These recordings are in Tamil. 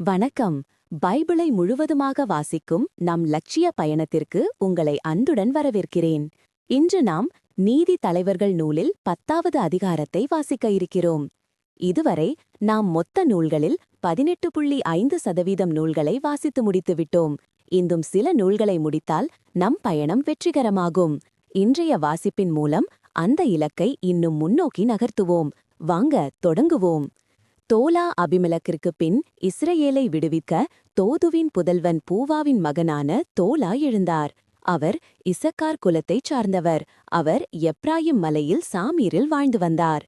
வணக்கம். பைபிளை முழுவதுமாக வாசிக்கும் நம் லட்சிய பயணத்திற்கு உங்களை அன்புடன் வரவேற்கிறேன். இன்று நாம் நீதி தலைவர்கள் நூலில் 10வது அதிகாரத்தை வாசிக்க இருக்கிறோம். இதுவரை நாம் மொத்த நூல்களில் 18.5% நூல்களை வாசித்து முடித்துவிட்டோம். இன்னும் சில நூல்களை முடித்தால் நம் பயணம் வெற்றிகரமாகும். இன்றைய வாசிப்பின் மூலம் அந்த இலக்கை இன்னும் முன்னோக்கி நகர்த்துவோம். வாங்க தொடங்குவோம். தோலா அபிமெலக்கிற்குப் பின் இஸ்ரயேலை விடுவிக்க தோதுவின் புதல்வன் பூவாவின் மகனான தோலா எழுந்தார். அவர் இசக்கார் குலத்தைச் சார்ந்தவர். அவர் எப்ராயிம் மலையில் சாமீரில் வாழ்ந்து வந்தார்.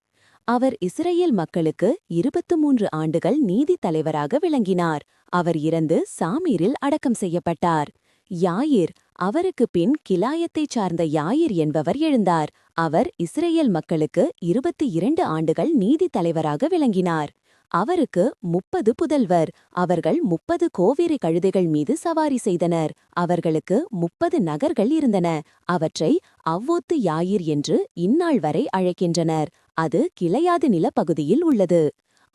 அவர் இஸ்ரயேல் மக்களுக்கு 23 ஆண்டுகள் நீதி தலைவராக விளங்கினார். அவர் இறந்து சாமீரில் அடக்கம் செய்யப்பட்டார். யாயிர், அவருக்கு பின் கிலாயத்தைச் சார்ந்த யாயிர் என்பவர் எழுந்தார். அவர் இஸ்ரயேல் மக்களுக்கு 22 ஆண்டுகள் நீதி தலைவராக விளங்கினார். அவருக்கு 30 புதல்வர். அவர்கள் 30 கோவேறு கழுதைகள் மீது சவாரி செய்தனர். அவர்களுக்கு 30 நகர்கள் இருந்தன. அவற்றை அவ்வோத்து யாயிர் என்று இந்நாள் வரை அழைக்கின்றனர். அது கிளையாது நிலப்பகுதியில் உள்ளது.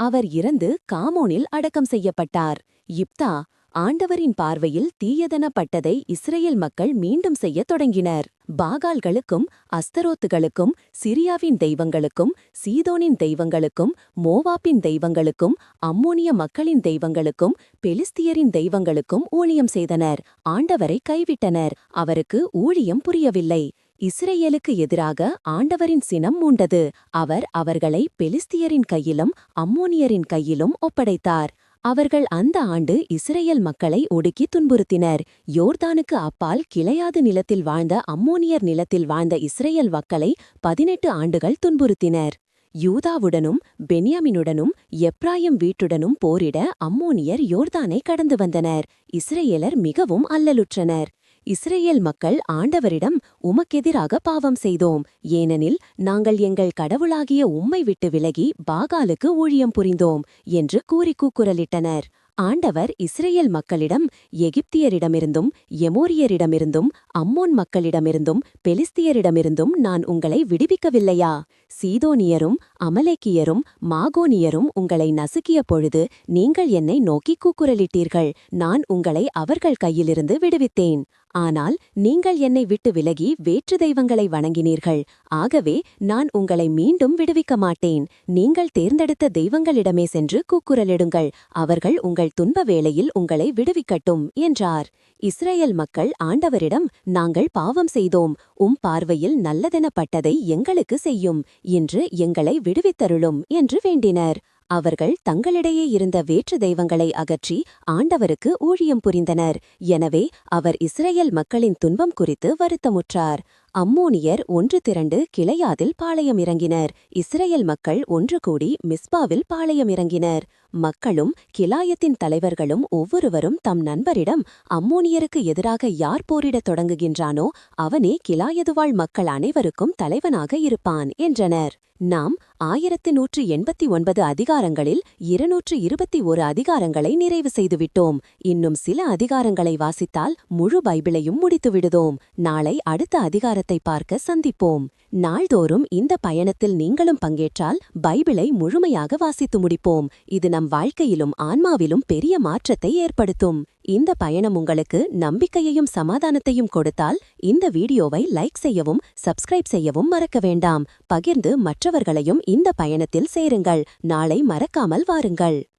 அவர் இறந்து காமோனில் அடக்கம் செய்யப்பட்டார். இப்தா, ஆண்டவரின் பார்வையில் தீயதனப்பட்டதை இஸ்ரயேல் மக்கள் மீண்டும் செய்யத் தொடங்கினர். பாகால்களுக்கும் அஸ்தரோத்துகளுக்கும் சிரியாவின் தெய்வங்களுக்கும் சீதோனின் தெய்வங்களுக்கும் மோவாப்பின் தெய்வங்களுக்கும் அம்மோனிய மக்களின் தெய்வங்களுக்கும் பெலிஸ்தியரின் தெய்வங்களுக்கும் ஊழியம் செய்தனர். ஆண்டவரை கைவிட்டனர். அவருக்கு ஊழியம் புரியவில்லை. இஸ்ரேலுக்கு எதிராக ஆண்டவரின் சினம் மூண்டது. அவர் அவர்களை பெலிஸ்தியரின் கையிலும் அம்மோனியரின் கையிலும் ஒப்படைத்தார். அவர்கள் அந்த ஆண்டு இஸ்ரேல் மக்களை ஒடுக்கி துன்புறுத்தினர். யோர்தானுக்கு அப்பால் கிளையாது நிலத்தில் வாழ்ந்த அம்மோனியர் நிலத்தில் வாழ்ந்த இஸ்ரேல் மக்களை 18 ஆண்டுகள் துன்புறுத்தினர். யூதாவுடனும் பென்யாமினுடனும் எப்ராயிம் வீட்டுடனும் போரிட அம்மோனியர் யோர்தானை கடந்து வந்தனர். இஸ்ரேலர் மிகவும் அல்லலுற்றனர். இஸ்ரேல் மக்கள் ஆண்டவரிடம், உமக்கெதிராக பாவம் செய்தோம். ஏனெனில் நாங்கள் எங்கள் கடவுளாகிய உம்மை விட்டு விலகி பாகாலுக்கு ஊழியம் புரிந்தோம் என்று கூறி கூக்குரலிட்டனர். ஆண்டவர் இஸ்ரேல் மக்களிடம், எகிப்தியரிடமிருந்தும் எமோரியரிடமிருந்தும் அம்மோன் மக்களிடமிருந்தும் பெலிஸ்தியரிடமிருந்தும் நான் உங்களை விடுவிக்கவில்லையா? சீதோனியரும் அமலேக்கியரும் மாகோனியரும் உங்களை நசுக்கிய பொழுது நீங்கள் என்னை நோக்கி கூக்குரலிட்டீர்கள். நான் உங்களை அவர்கள் கையிலிருந்து விடுவித்தேன். ஆனால் நீங்கள் என்னை விட்டு விலகி வேற்று தெய்வங்களை வணங்கினீர்கள். ஆகவே நான் உங்களை மீண்டும் விடுவிக்க மாட்டேன். நீங்கள் தேர்ந்தெடுத்த தெய்வங்களிடமே சென்று கூக்குரலிடுங்கள். அவர்கள் உங்கள் துன்ப வேளையில் உங்களை விடுவிக்கட்டும் என்றார். இஸ்ரேல் மக்கள் ஆண்டவரிடம், நாங்கள் பாவம் செய்தோம். பார்வையில் நல்லதெனப்பட்டதை எங்களுக்கு செய்யும். இன்று எங்களை விடுவித்தருளும் என்று வேண்டினர். அவர்கள் தங்களிடையே இருந்த வேற்று தெய்வங்களை அகற்றி ஆண்டவருக்கு ஊழியம் புரிந்தனர். எனவே அவர் இஸ்ரேல் மக்களின் துன்பம் குறித்து வருத்தமுற்றார். அம்மோனியர் ஒன்று திரண்டு கிளையாதில் பாளையம் இறங்கினர். இஸ்ரேல் மக்கள் ஒன்று கூடி மிஸ்பாவில் பாளையம் இறங்கினர். மக்களும் கிலாயத்தின் தலைவர்களும் ஒவ்வொருவரும் தம் நண்பரிடம், அம்மோனியருக்கு எதிராக யார் போரிடத் தொடங்குகின்றானோ அவனே கிலாயதுவாழ் மக்கள் அனைவருக்கும் தலைவனாக இருப்பான் என்றனர். நாம் 1189 அதிகாரங்களில் 221 அதிகாரங்களை நிறைவு செய்துவிட்டோம். இன்னும் சில அதிகாரங்களை வாசித்தால் முழு பைபிளையும் முடித்துவிடுதோம். நாளை அடுத்த அதிகாரத்தை பார்க்க சந்திப்போம். நாள்தோறும் இந்த பயணத்தில் நீங்களும் பங்கேற்றால் பைபிளை முழுமையாக வாசித்து முடிப்போம். இது நம் வாழ்க்கையிலும் ஆன்மாவிலும் பெரிய மாற்றத்தை ஏற்படுத்தும். இந்த பயணம் உங்களுக்கு நம்பிக்கையையும் சமாதானத்தையும் கொடுத்தால் இந்த வீடியோவை லைக் செய்யவும் சப்ஸ்கிரைப் செய்யவும் மறக்க வேண்டாம். பகிர்ந்து மற்றவர்களையும் இந்த பயணத்தில் சேருங்கள். நாளை மறக்காமல் வாருங்கள்.